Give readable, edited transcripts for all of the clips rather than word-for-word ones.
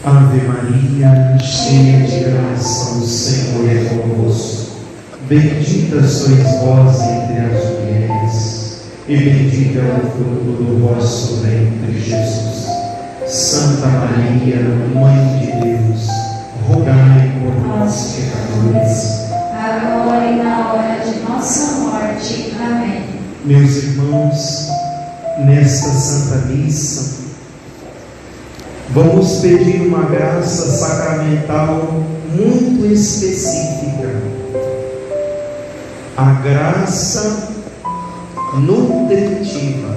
Ave Maria, cheia de graça, o Senhor é convosco. Bendita sois vós entre as mulheres, e bendito é o fruto do vosso ventre, Jesus. Santa Maria, Mãe de Deus, rogai por nós, pecadores, agora e na hora de nossa morte. Amém. Meus irmãos, nesta Santa Missa, vamos pedir uma graça sacramental muito específica. A graça nutritiva.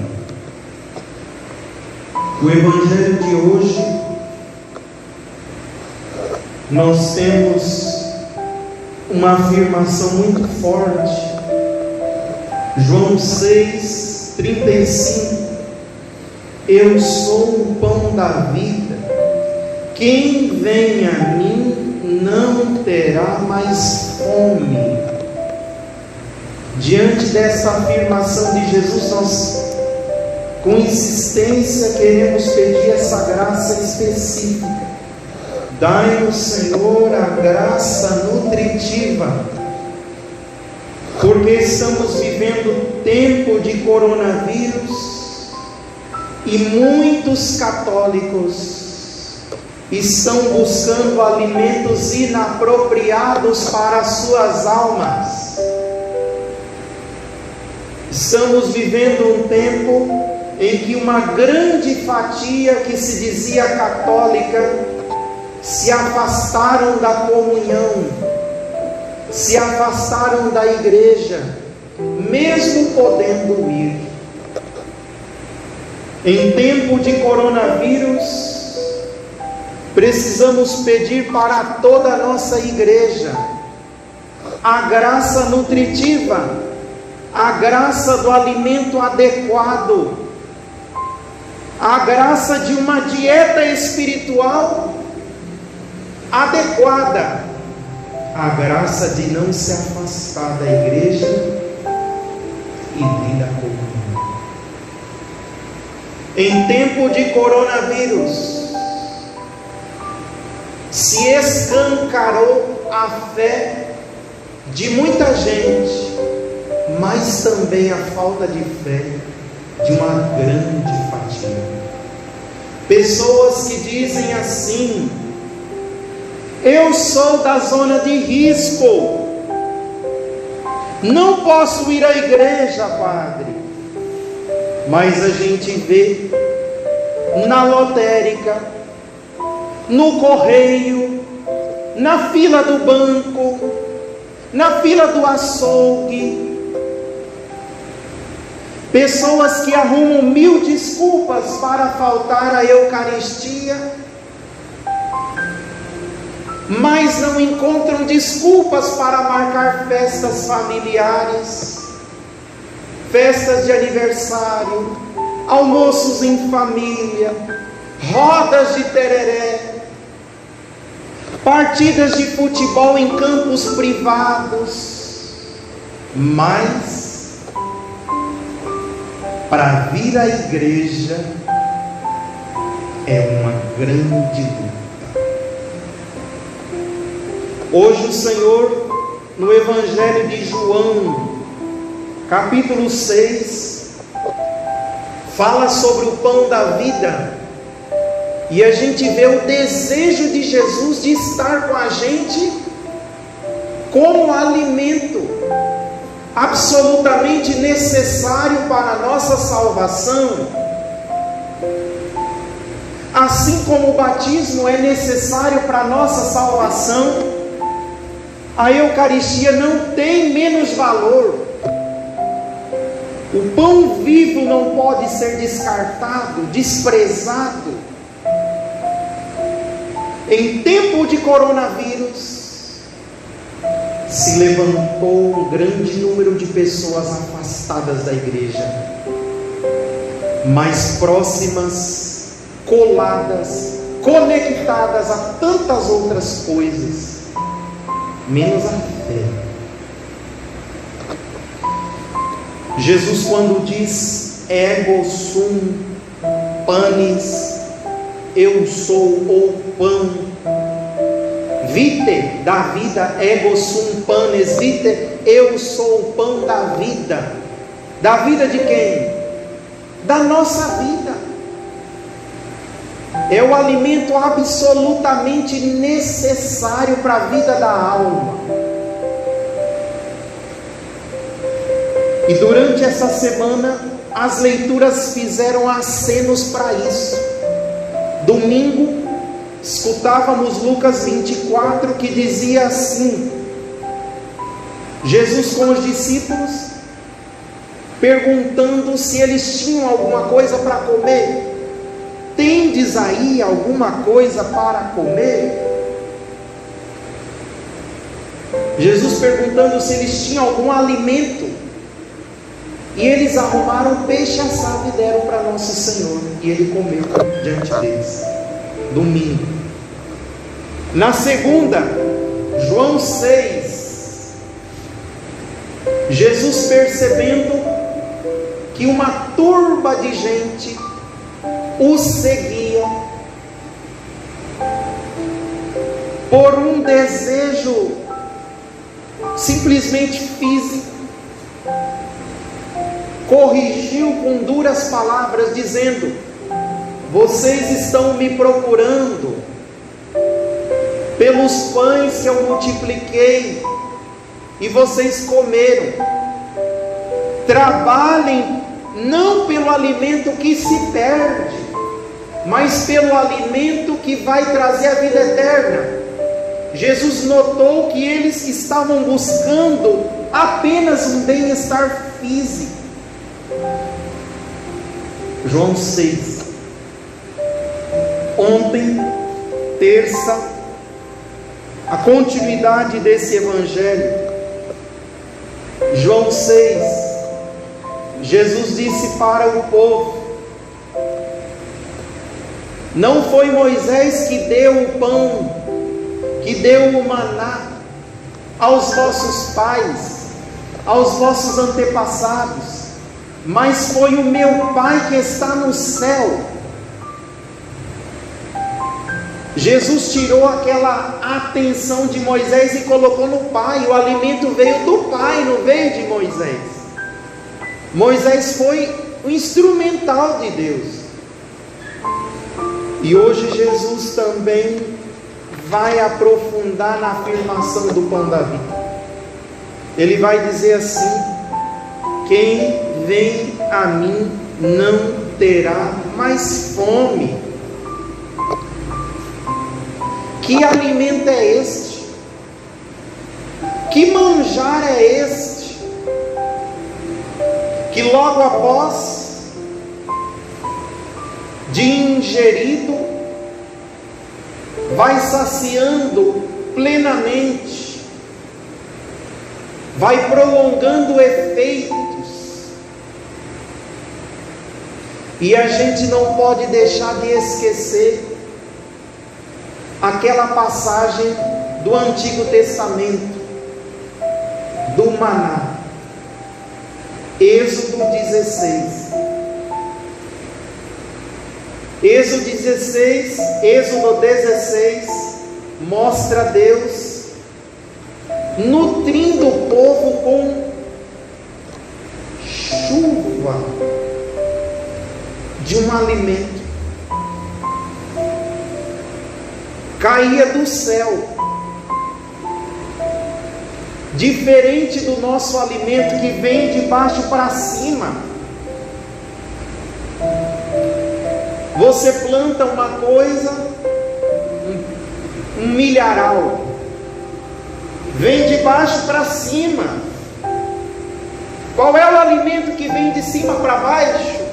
O Evangelho de hoje, nós temos uma afirmação muito forte. João 6:35. Eu sou o pão da vida. Quem vem a mim não terá mais fome. Diante dessa afirmação de Jesus, nós com insistência queremos pedir essa graça específica. Dai-nos, Senhor, a graça nutritiva, porque estamos vivendo tempo de coronavírus e muitos católicos estão buscando alimentos inapropriados para as suas almas. Estamos vivendo um tempo em que uma grande fatia que se dizia católica se afastaram da comunhão, se afastaram da igreja, mesmo podendo ir. Em tempo de coronavírus, precisamos pedir para toda a nossa igreja a graça nutritiva, a graça do alimento adequado, a graça de uma dieta espiritual adequada, a graça de não se afastar da igreja e nem da comunhão. Em tempo de coronavírus, se escancarou a fé de muita gente, mas também a falta de fé de uma grande fatia. Pessoas que dizem assim: eu sou da zona de risco, não posso ir à igreja, padre. Mas a gente vê na lotérica, no correio, na fila do banco, na fila do açougue, pessoas que arrumam 1000 desculpas para faltar à Eucaristia, mas não encontram desculpas para marcar festas familiares, festas de aniversário, almoços em família, rodas de tereré, partidas de futebol em campos privados. Mas para vir à igreja é uma grande luta. Hoje o Senhor, no Evangelho de João, capítulo 6, fala sobre o pão da vida, e a gente vê o desejo de Jesus de estar com a gente como alimento absolutamente necessário para a nossa salvação. Assim como o batismo é necessário para a nossa salvação, a Eucaristia não tem menos valor. O pão vivo não pode ser descartado, desprezado. Em tempo de coronavírus, se levantou um grande número de pessoas afastadas da igreja, mais próximas, coladas, conectadas a tantas outras coisas, menos a fé. Jesus, quando diz ego sum panis eu sou o pão. Vite da vida, ego sum panes, vite, eu sou o pão da vida. Da vida de quem? Da nossa vida. É o alimento absolutamente necessário para a vida da alma. E durante essa semana, as leituras fizeram acenos para isso. Domingo, escutávamos Lucas 24, que dizia assim: Jesus com os discípulos, perguntando se eles tinham alguma coisa para comer. Tendes aí alguma coisa para comer? Jesus perguntando se eles tinham algum alimento. E eles arrumaram peixe assado e deram para Nosso Senhor. E Ele comeu diante deles. Domingo. Na segunda, João 6. Jesus percebendo que uma turba de gente o seguia por um desejo simplesmente físico, corrigiu com duras palavras, dizendo: vocês estão me procurando pelos pães que eu multipliquei e vocês comeram. Trabalhem não pelo alimento que se perde, mas pelo alimento que vai trazer a vida eterna. Jesus notou que eles estavam buscando apenas um bem-estar físico. João 6. Ontem, terça, a continuidade desse evangelho. João 6. Jesus disse para o povo: não foi Moisés que deu o pão, que deu o maná aos vossos pais, aos vossos antepassados, mas foi o meu Pai que está no céu. Jesus tirou aquela atenção de Moisés e colocou no Pai. O alimento veio do Pai, não veio de Moisés. Moisés foi o instrumental de Deus. E hoje Jesus também vai aprofundar na afirmação do pão da vida. Ele vai dizer assim: quem vem a mim não terá mais fome. Que alimento é este? Que manjar é este? Que logo após de ingerido, vai saciando plenamente, vai prolongando efeitos. E a gente não pode deixar de esquecer aquela passagem do Antigo Testamento, do maná. Êxodo 16. Êxodo 16 mostra Deus nutrindo o povo com chuva de um alimento. Caía do céu, diferente do nosso alimento que vem de baixo para cima. Você planta uma coisa, um milharal, vem de baixo para cima. Qual é o alimento que vem de cima para baixo?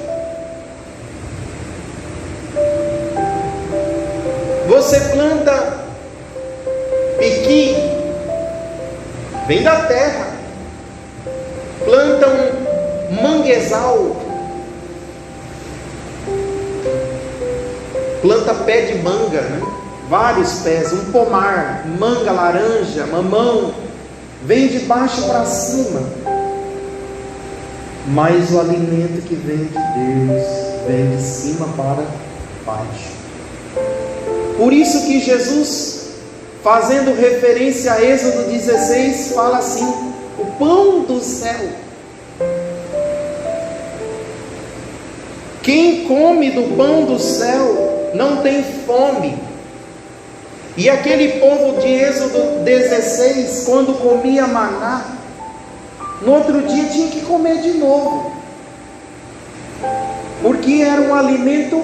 Você planta piqui, vem da terra. Planta um manguezal, planta pé de manga, né? Vários pés, um pomar, manga, laranja, mamão, vem de baixo para cima. Mas o alimento que vem de Deus vem de cima para baixo. Por isso que Jesus, fazendo referência a Êxodo 16, fala assim: o pão do céu. Quem come do pão do céu não tem fome. E aquele povo de Êxodo 16, quando comia maná, no outro dia tinha que comer de novo, porque era um alimento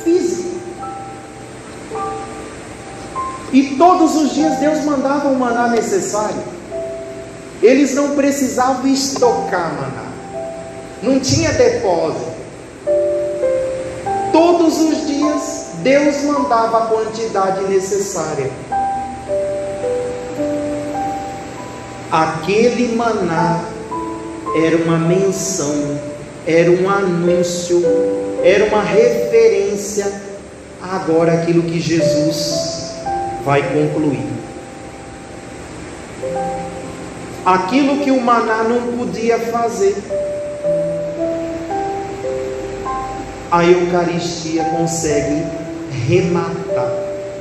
físico. E todos os dias Deus mandava o maná necessário. Eles não precisavam estocar maná, não tinha depósito. Todos os dias Deus mandava a quantidade necessária. Aquele maná era uma menção, era um anúncio, era uma referência agora aquilo que Jesus vai concluir. Aquilo que o maná não podia fazer, a Eucaristia consegue rematar,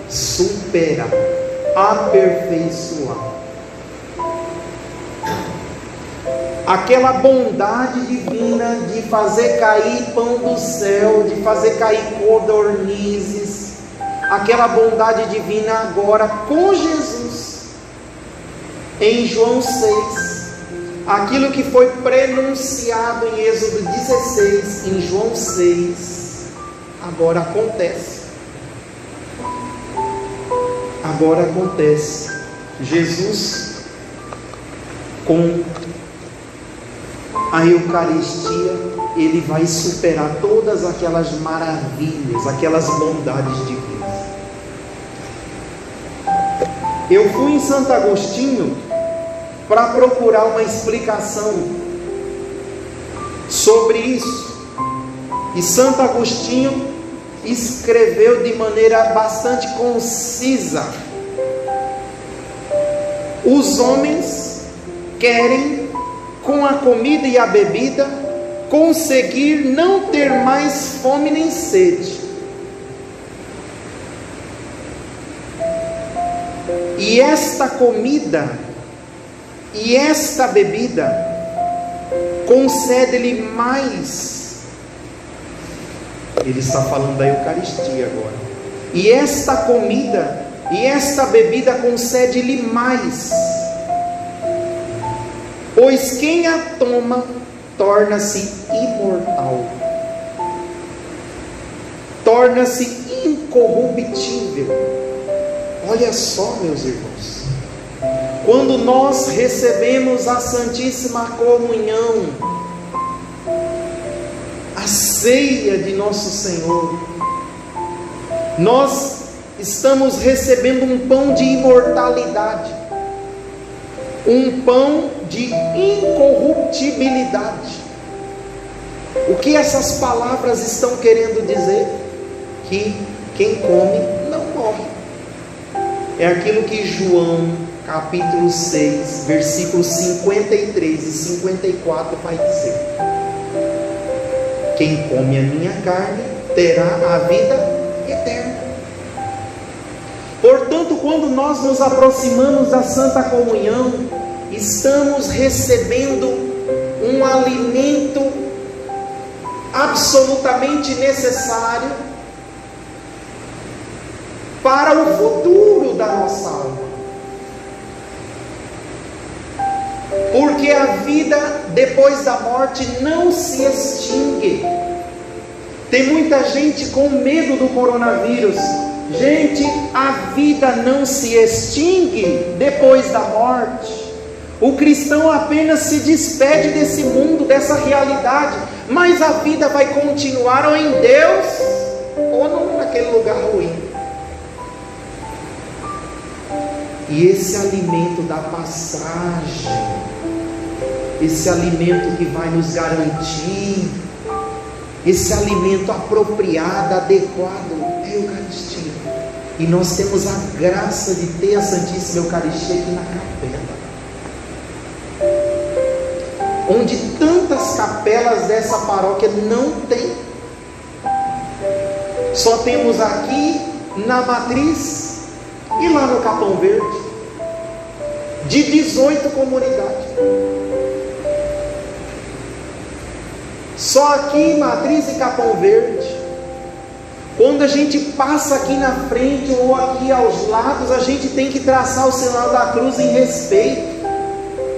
superar, aperfeiçoar. Aquela bondade divina de fazer cair pão do céu, de fazer cair codornizes, aquela bondade divina agora com Jesus, em João 6, aquilo que foi prenunciado em Êxodo 16, em João 6, agora acontece. Agora acontece. Jesus, com a Eucaristia, ele vai superar todas aquelas maravilhas, aquelas bondades divinas. Eu fui em Santo Agostinho para procurar uma explicação sobre isso, e Santo Agostinho escreveu de maneira bastante concisa: os homens querem, com a comida e a bebida, conseguir não ter mais fome nem sede. E esta comida e esta bebida concede-lhe mais. Ele está falando da Eucaristia agora. E esta comida e esta bebida concede-lhe mais, pois quem a toma torna-se imortal, torna-se incorruptível. Olha só, meus irmãos, quando nós recebemos a Santíssima Comunhão, a ceia de nosso Senhor, nós estamos recebendo um pão de imortalidade, um pão de incorruptibilidade. O que essas palavras estão querendo dizer? Que quem come não morre. É aquilo que João capítulo 6, versículos 53 e 54 vai dizer: quem come a minha carne terá a vida eterna. Portanto, quando nós nos aproximamos da Santa Comunhão, estamos recebendo um alimento absolutamente necessário para o futuro da nossa alma. Porque a vida depois da morte não se extingue. Tem muita gente com medo do coronavírus. Gente, a vida não se extingue depois da morte. O cristão apenas se despede desse mundo, dessa realidade, mas a vida vai continuar ou em Deus ou naquele lugar ruim. E esse alimento da passagem, esse alimento que vai nos garantir, esse alimento apropriado, adequado, é a Eucaristia. E nós temos a graça de ter a Santíssima Eucaristia aqui na capela, onde tantas capelas dessa paróquia não tem. Só temos aqui na Matriz e lá no Capão Verde, de 18 comunidades. Só aqui em Matriz e Capão Verde, quando a gente passa aqui na frente ou aqui aos lados, a gente tem que traçar o sinal da cruz em respeito,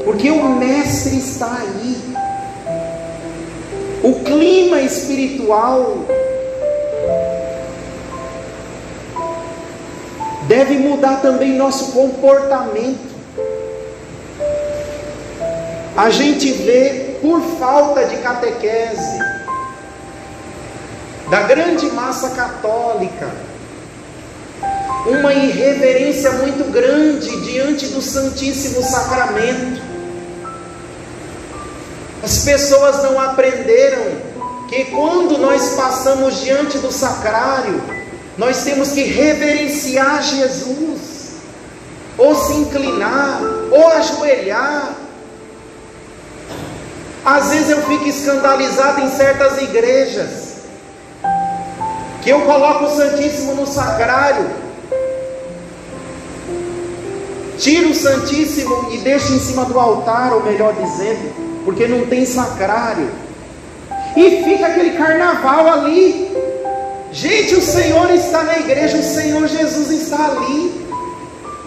porque o Mestre está aí. O clima espiritual deve mudar também nosso comportamento. A gente vê, por falta de catequese da grande massa católica, uma irreverência muito grande diante do Santíssimo Sacramento. As pessoas não aprenderam que quando nós passamos diante do sacrário, nós temos que reverenciar Jesus, ou se inclinar, ou ajoelhar. Às vezes eu fico escandalizado em certas igrejas, que eu coloco o Santíssimo no sacrário, tiro o Santíssimo e deixo em cima do altar, ou melhor dizendo, porque não tem sacrário, e fica aquele carnaval ali. Gente, o Senhor está na igreja, o Senhor Jesus está ali.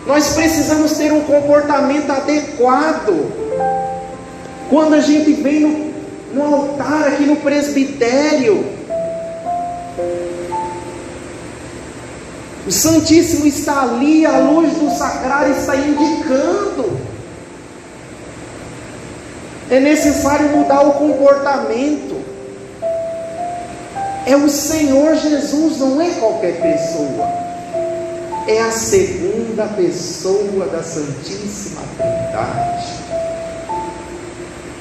Nós precisamos ter um comportamento adequado. Quando a gente vem no altar, aqui no presbitério, o Santíssimo está ali, a luz do sacrário está indicando. É necessário mudar o comportamento. É o Senhor Jesus, não é qualquer pessoa. É a segunda pessoa da Santíssima Trindade.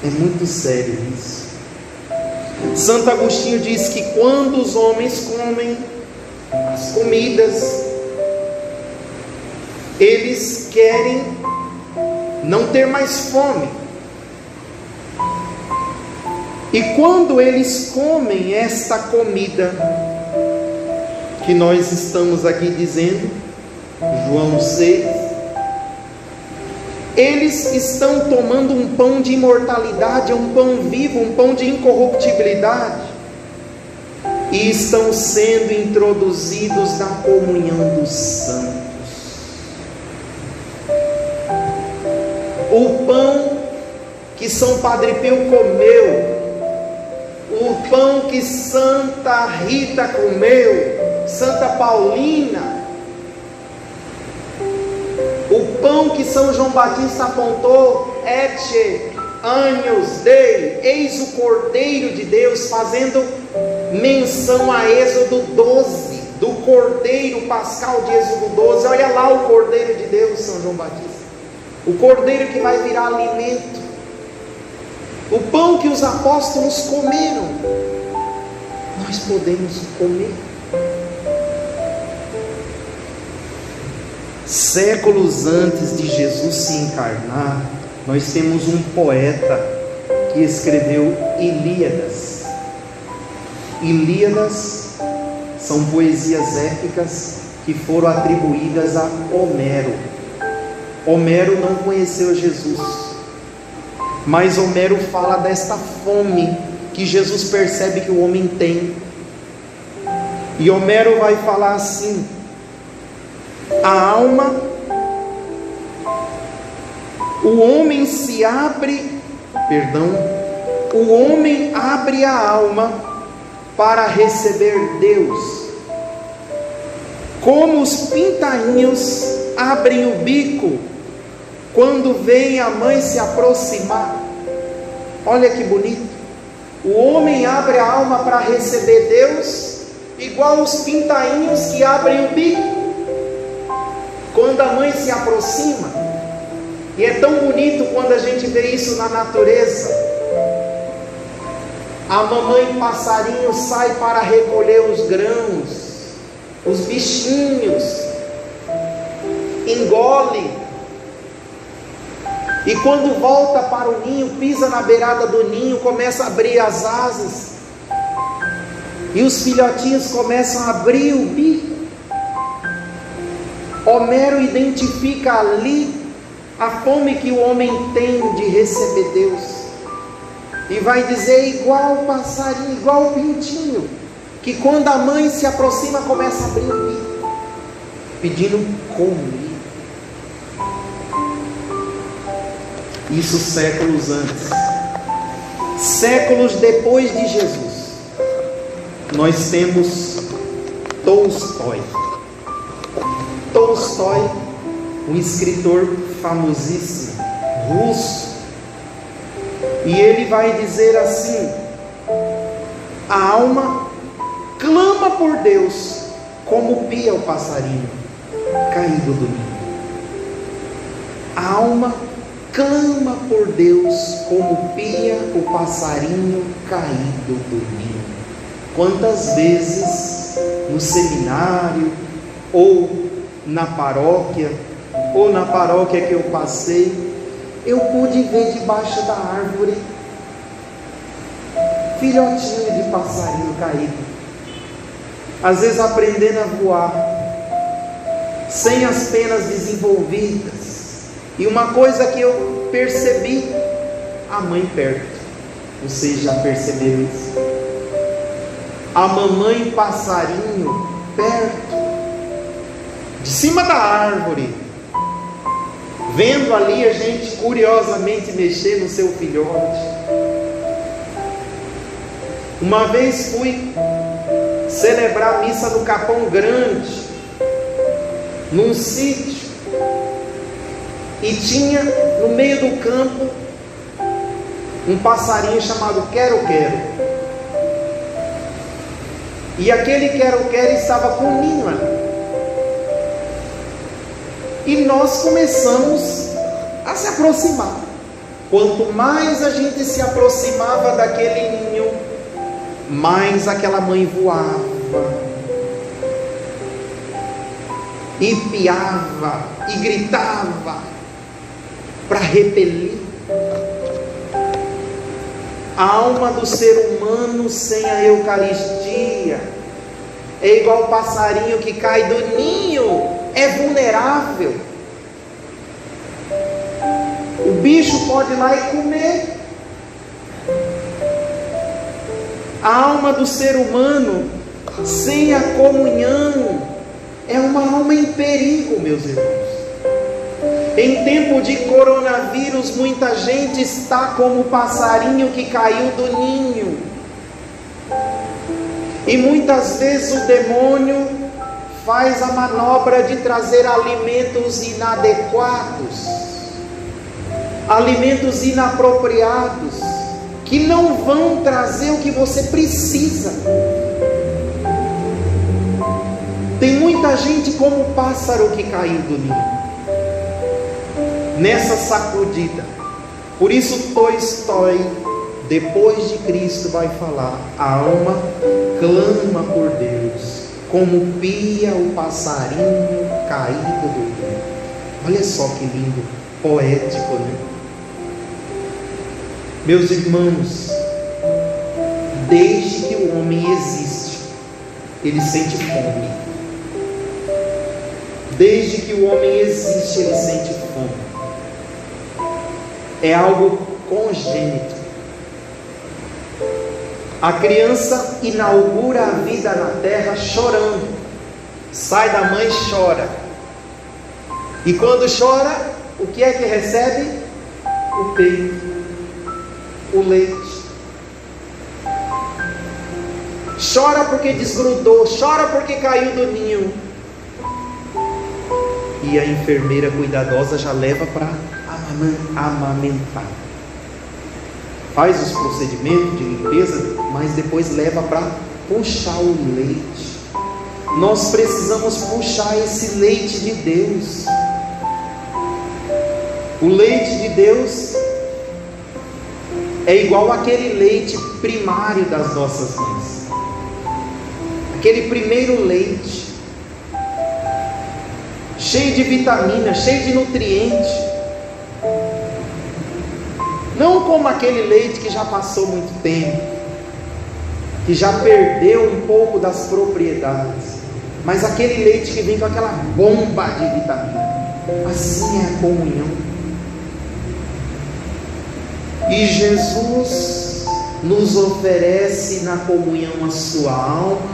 É muito sério isso. Santo Agostinho diz que quando os homens comem as comidas, eles querem não ter mais fome. E quando eles comem esta comida que nós estamos aqui dizendo, João 6, eles estão tomando um pão de imortalidade, um pão vivo, um pão de incorruptibilidade, e estão sendo introduzidos na comunhão dos santos. O pão que São Padre Pio comeu, o pão que Santa Rita comeu, Santa Paulina, o pão que São João Batista apontou, Ecce Agnus Dei, eis o Cordeiro de Deus, fazendo menção a Êxodo 12, do Cordeiro Pascal de Êxodo 12. Olha lá o Cordeiro de Deus, São João Batista, o Cordeiro que vai virar alimento. O pão que os apóstolos comeram, nós podemos comer. Séculos antes de Jesus se encarnar, nós temos um poeta que escreveu Ilíadas. Ilíadas são poesias épicas que foram atribuídas a Homero. Homero não conheceu Jesus, mas Homero fala desta fome que Jesus percebe que o homem tem. E Homero vai falar assim: a alma, o homem abre a alma para receber Deus, como os pintainhos abrem o bico quando vem a mãe se aproximar. Olha que bonito. O homem abre a alma para receber Deus, igual os pintainhos que abrem o bico quando a mãe se aproxima. E é tão bonito quando a gente vê isso na natureza. A mamãe passarinho sai para recolher os grãos, os bichinhos, engole, e quando volta para o ninho, pisa na beirada do ninho, começa a abrir as asas, e os filhotinhos começam a abrir o bico, Homero identifica ali a fome que o homem tem de receber Deus. E vai dizer igual o passarinho, igual o pintinho, que quando a mãe se aproxima começa a abrir o bico, pedindo comida. Isso séculos antes. Séculos depois de Jesus, nós temos Tolstói. Tolstói, um escritor famosíssimo, russo, e ele vai dizer assim: a alma clama por Deus como pia o passarinho caído do ninho. A alma clama por Deus como pia o passarinho caído do ninho. Quantas vezes no seminário, ou na paróquia que eu passei, eu pude ver debaixo da árvore filhotinho de passarinho caído, às vezes aprendendo a voar, sem as penas desenvolvidas. E uma coisa que eu percebi, a mãe perto. Vocês já perceberam isso? A mamãe passarinho perto, de cima da árvore, vendo ali a gente curiosamente mexer no seu filhote. Uma vez fui celebrar a missa no Capão Grande, num sítio, e tinha no meio do campo um passarinho chamado quero-quero. E aquele quero-quero estava com um ninho ali. E nós começamos a se aproximar. Quanto mais a gente se aproximava daquele ninho, mais aquela mãe voava, e piava, e gritava, para repelir. A alma do ser humano sem a Eucaristia é igual o passarinho que cai do ninho, é vulnerável. O bicho pode ir lá e comer. A alma do ser humano sem a comunhão é uma alma em perigo, meus irmãos. Em tempo de coronavírus, muita gente está como o passarinho que caiu do ninho. E muitas vezes o demônio faz a manobra de trazer alimentos inadequados, alimentos inapropriados, que não vão trazer o que você precisa. Tem muita gente como o pássaro que caiu do ninho, nessa sacudida. Por isso Tolstói, depois de Cristo, vai falar: a alma clama por Deus, como pia o passarinho caído do ninho. Olha só que lindo, poético, né? Meus irmãos, desde que o homem existe, ele sente fome. Desde que o homem existe, ele sente fome. É algo congênito. A criança inaugura a vida na terra chorando. Sai da mãe e chora. E quando chora, o que é que recebe? O peito, o leite. Chora porque desgrudou, chora porque caiu do ninho. E a enfermeira cuidadosa já leva para amamentar. Faz os procedimentos de limpeza, mas depois leva para puxar o leite. Nós precisamos puxar esse leite de Deus. O leite de Deus é igual àquele leite primário das nossas mães, aquele primeiro leite, cheio de vitamina, cheio de nutrientes. Não como aquele leite que já passou muito tempo, que já perdeu um pouco das propriedades, mas aquele leite que vem com aquela bomba de vitamina. Assim é a comunhão. E Jesus nos oferece na comunhão a sua alma,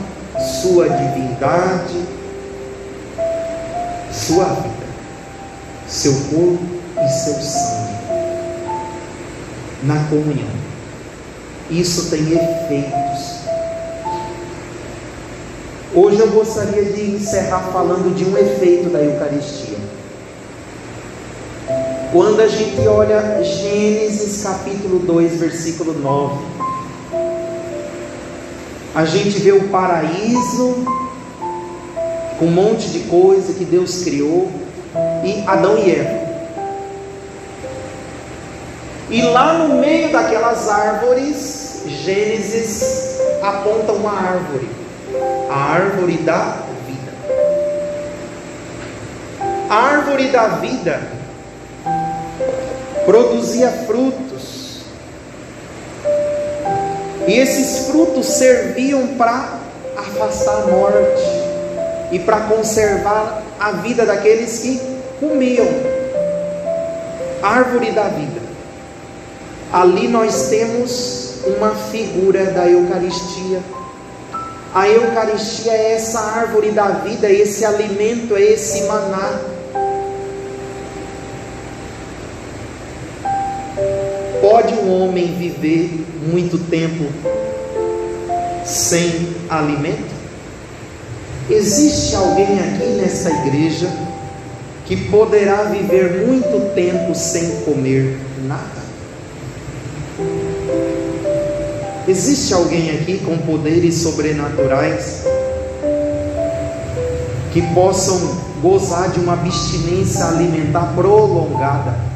sua divindade, sua vida, seu corpo e seu sangue. Na comunhão. Isso tem efeitos. Hoje eu gostaria de encerrar falando de um efeito da Eucaristia. Quando a gente olha Gênesis capítulo 2, versículo 9, a gente vê o paraíso, com um monte de coisa que Deus criou, e Adão e Eva. E lá no meio daquelas árvores, Gênesis aponta uma árvore, a árvore da vida. A árvore da vida produzia frutos, e esses frutos serviam para afastar a morte e para conservar a vida daqueles que comiam. A árvore da vida. Ali nós temos uma figura da Eucaristia. A Eucaristia é essa árvore da vida, esse alimento, é esse maná. Pode um homem viver muito tempo sem alimento? Existe alguém aqui nesta igreja que poderá viver muito tempo sem comer nada? Existe alguém aqui com poderes sobrenaturais que possam gozar de uma abstinência alimentar prolongada?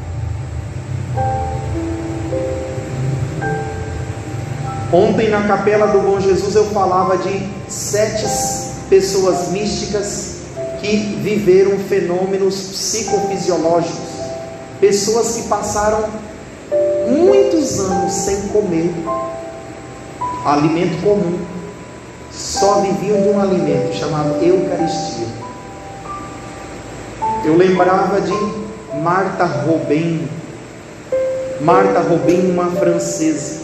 Ontem na Capela do Bom Jesus eu falava de 7 pessoas místicas que viveram fenômenos psicofisiológicos, pessoas que passaram muitos anos sem comer alimento comum, só viviam de um alimento chamado Eucaristia. Eu lembrava de Martha Robin, uma francesa.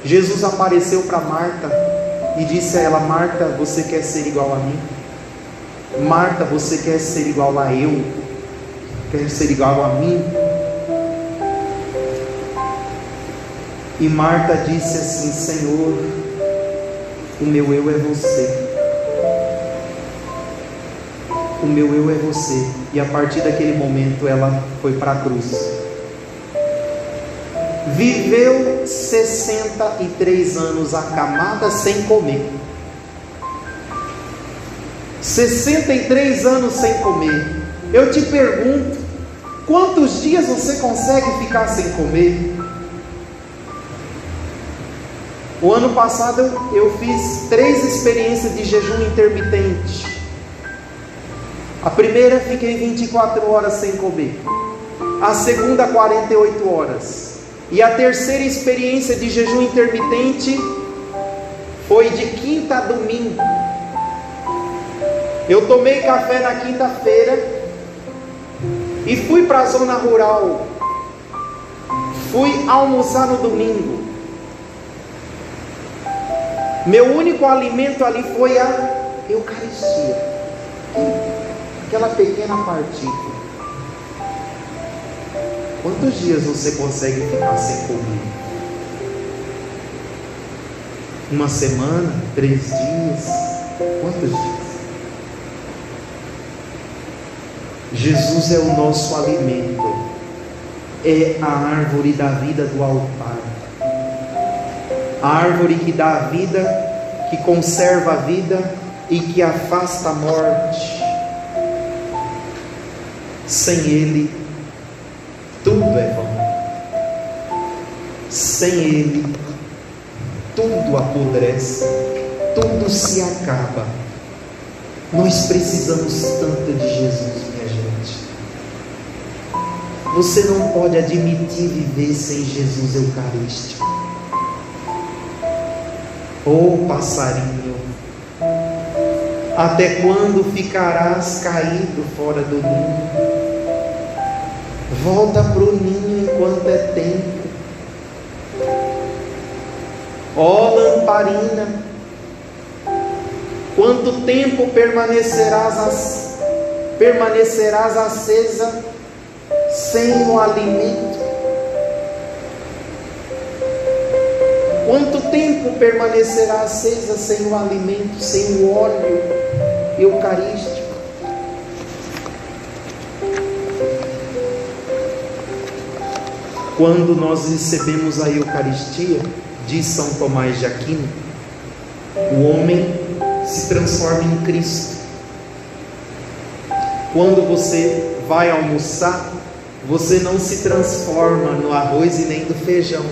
Jesus apareceu para Marta e disse a ela: Marta, você quer ser igual a mim? Marta, você quer ser igual a eu? Quer ser igual a mim? E Marta disse assim: Senhor, o meu eu é você. O meu eu é você. E a partir daquele momento ela foi para a cruz. Viveu 63 anos acamada sem comer. 63 anos sem comer. Eu te pergunto, quantos dias você consegue ficar sem comer? O ano passado eu fiz 3 experiências de jejum intermitente. A primeira fiquei 24 horas sem comer. A segunda 48 horas. E a terceira experiência de jejum intermitente foi de quinta a domingo. Eu tomei café na quinta-feira e fui para a zona rural. Fui almoçar no domingo. Meu único alimento ali foi a Eucaristia, aquela pequena partícula. Quantos dias você consegue ficar sem comer? Uma semana? 3 dias? Quantos dias? Jesus é o nosso alimento, é a árvore da vida do altar, a árvore que dá a vida, que conserva a vida e que afasta a morte. Sem Ele, tudo é vão. Sem Ele, tudo apodrece, tudo se acaba. Nós precisamos tanto de Jesus, minha gente. Você não pode admitir viver sem Jesus Eucarístico. Passarinho, Até quando ficarás caído fora do ninho? Volta para o ninho enquanto é tempo. Ó lamparina, quanto tempo permanecerás acesa sem o alimento? Quanto tempo permanecerá acesa sem o alimento, sem o óleo eucarístico? Quando nós recebemos a Eucaristia, diz São Tomás de Aquino, o homem se transforma em Cristo. Quando você vai almoçar, você não se transforma no arroz e nem no feijão.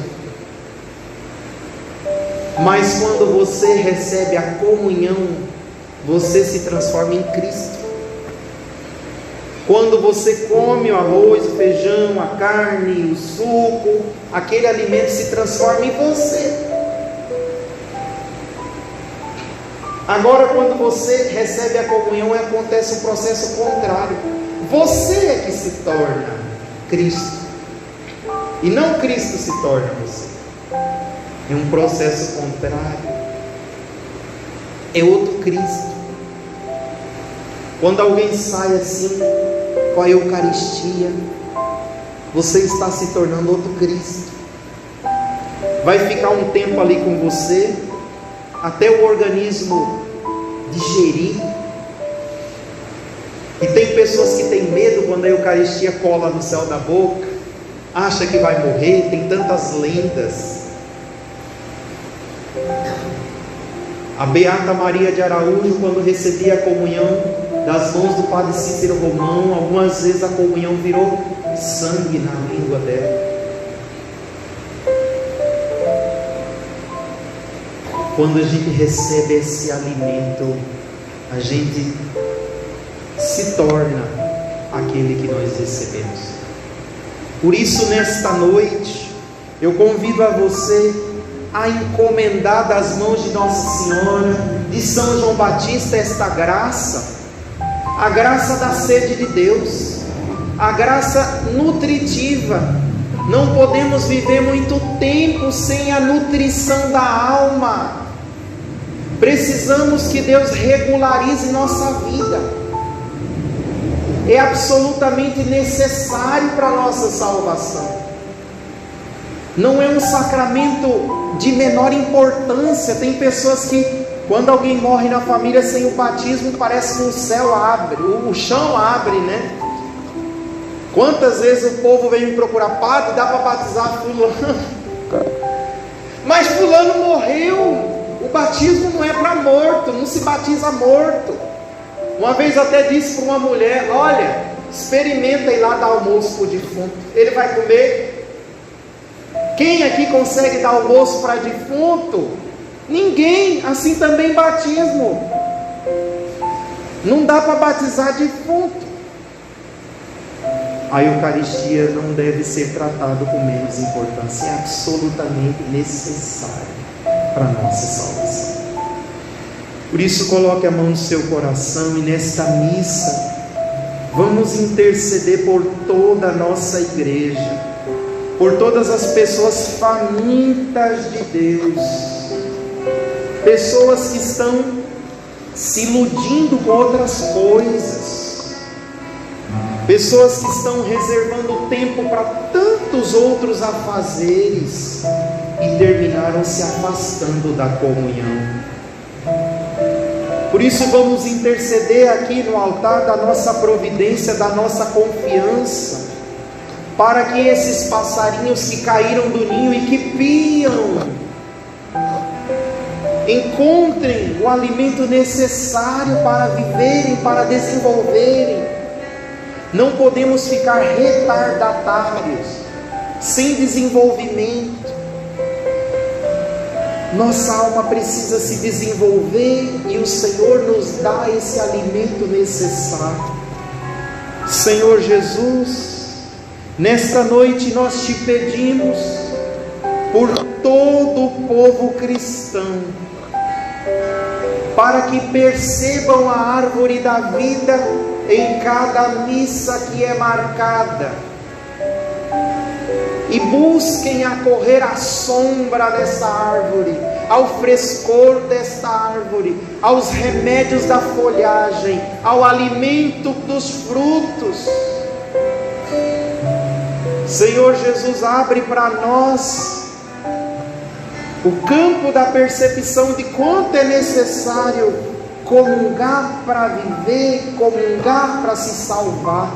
Mas quando você recebe a comunhão, você se transforma em Cristo. Quando você come o arroz, o feijão, a carne, o suco, aquele alimento se transforma em você. Agora, quando você recebe a comunhão, acontece o processo contrário. Você é que se torna Cristo, e não Cristo se torna você. É um processo contrário. É outro Cristo. Quando alguém sai assim com a Eucaristia, você está se tornando outro Cristo. Vai ficar um tempo ali com você, até o organismo digerir. E tem pessoas que têm medo quando a Eucaristia cola no céu da boca, acha que vai morrer, tem tantas lendas. A Beata Maria de Araújo, quando recebia a comunhão das mãos do Padre Cícero Romão, algumas vezes a comunhão virou sangue na língua dela. Quando a gente recebe esse alimento, a gente se torna aquele que nós recebemos. Por isso, nesta noite, eu convido a você a encomendar das mãos de Nossa Senhora, de São João Batista, esta graça, a graça da sede de Deus, a graça nutritiva. Não podemos viver muito tempo sem a nutrição da alma. Precisamos que Deus regularize nossa vida. É absolutamente necessário para a nossa salvação. Não é um sacramento de menor importância. Tem pessoas que, quando alguém morre na família sem o batismo, parece que o céu abre, o chão abre, né? Quantas vezes o povo vem me procurar: padre, dá para batizar fulano? Mas fulano morreu. O batismo não é para morto, não se batiza morto. Uma vez até disse para uma mulher: olha, experimenta ir lá dar almoço para o defunto, ele vai comer? Quem aqui consegue dar almoço para defunto? Ninguém. Assim também batismo, não dá para batizar defunto. A Eucaristia não deve ser tratada com menos importância, é absolutamente necessária para a nossa salvação. Por isso, coloque a mão no seu coração e nesta missa vamos interceder por toda a nossa igreja, por todas as pessoas famintas de Deus, pessoas que estão se iludindo com outras coisas, pessoas que estão reservando tempo para tantos outros afazeres e terminaram se afastando da comunhão. Por isso vamos interceder aqui no altar da nossa providência, da nossa confiança, para que esses passarinhos que caíram do ninho e que piam encontrem o alimento necessário para viverem, para desenvolverem. Não podemos ficar retardatários, sem desenvolvimento. Nossa alma precisa se desenvolver e o Senhor nos dá esse alimento necessário. Senhor Jesus, nesta noite nós te pedimos por todo o povo cristão, para que percebam a árvore da vida em cada missa que é marcada, e busquem acorrer à sombra dessa árvore, ao frescor desta árvore, aos remédios da folhagem, ao alimento dos frutos. Senhor Jesus, abre para nós o campo da percepção de quanto é necessário comungar para viver, comungar para se salvar.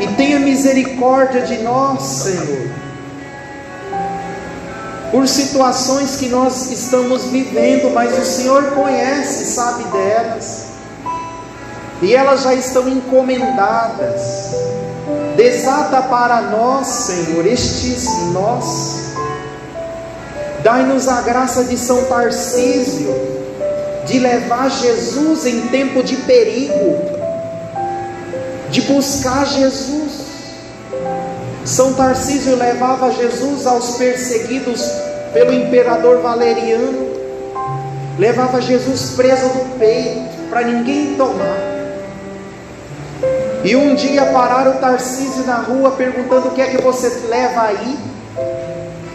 E tenha misericórdia de nós, Senhor, por situações que nós estamos vivendo, mas o Senhor conhece, sabe delas, e elas já estão encomendadas. Desata para nós, Senhor, estes nós. Dai-nos a graça de São Tarcísio, de levar Jesus em tempo de perigo, de buscar Jesus. São Tarcísio levava Jesus aos perseguidos pelo imperador Valeriano, levava Jesus preso no peito, para ninguém tomar. E um dia pararam Tarcísio na rua, perguntando: o que é que você leva aí?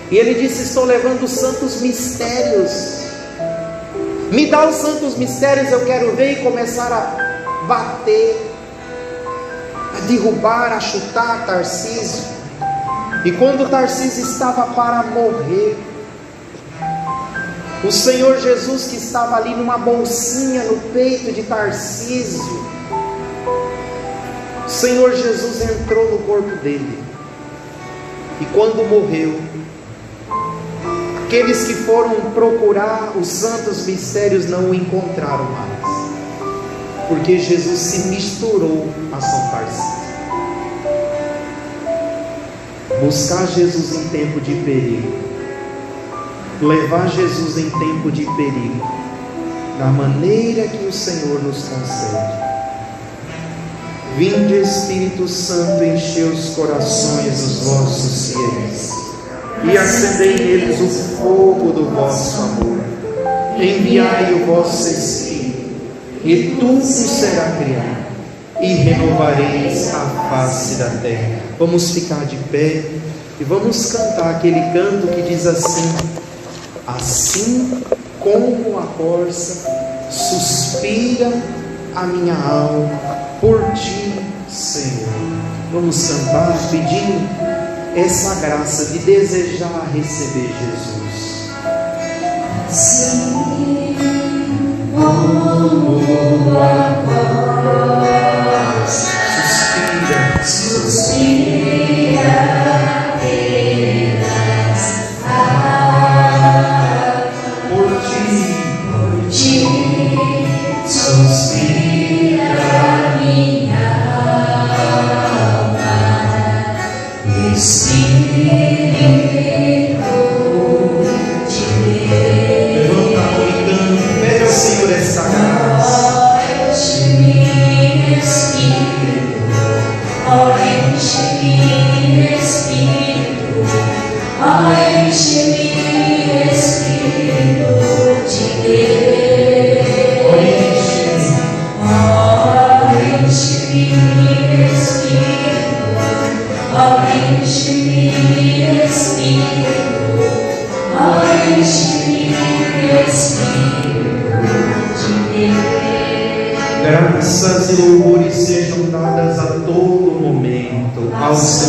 E ele disse: estou levando os santos mistérios. Me dá os santos mistérios, eu quero ver. E começar a bater, a derrubar, a chutar Tarcísio. E quando Tarcísio estava para morrer, o Senhor Jesus, que estava ali numa bolsinha no peito de Tarcísio, o Senhor Jesus entrou no corpo dele. E quando morreu, aqueles que foram procurar os santos mistérios não o encontraram mais, porque Jesus se misturou a São Tarcísio. Buscar Jesus em tempo de perigo, levar Jesus em tempo de perigo, da maneira que o Senhor nos concede. Vinde, Espírito Santo, enchei os corações dos vossos fiéis e acendei neles o fogo do vosso amor. Enviai o vosso Espírito, e tudo será criado, e renovareis a face da terra. Vamos ficar de pé e vamos cantar aquele canto que diz assim: assim como a corça suspira a minha alma por ti, Senhor. Vamos cantar pedindo essa graça de desejar receber Jesus. Assim como a corça suspira pelas águas, por ti suspira minha alma, Espírito de Deus. Levanta a mão e canta, pede ao Senhor essa graça. Enche-me, Espírito, enche-me, Espírito, enche-me, Espírito de Deus. Enche-me, Espírito, enche-me, Espírito, enche-me, Espírito de Deus. Graças e louvores sejam dadas a todo momento ao Senhor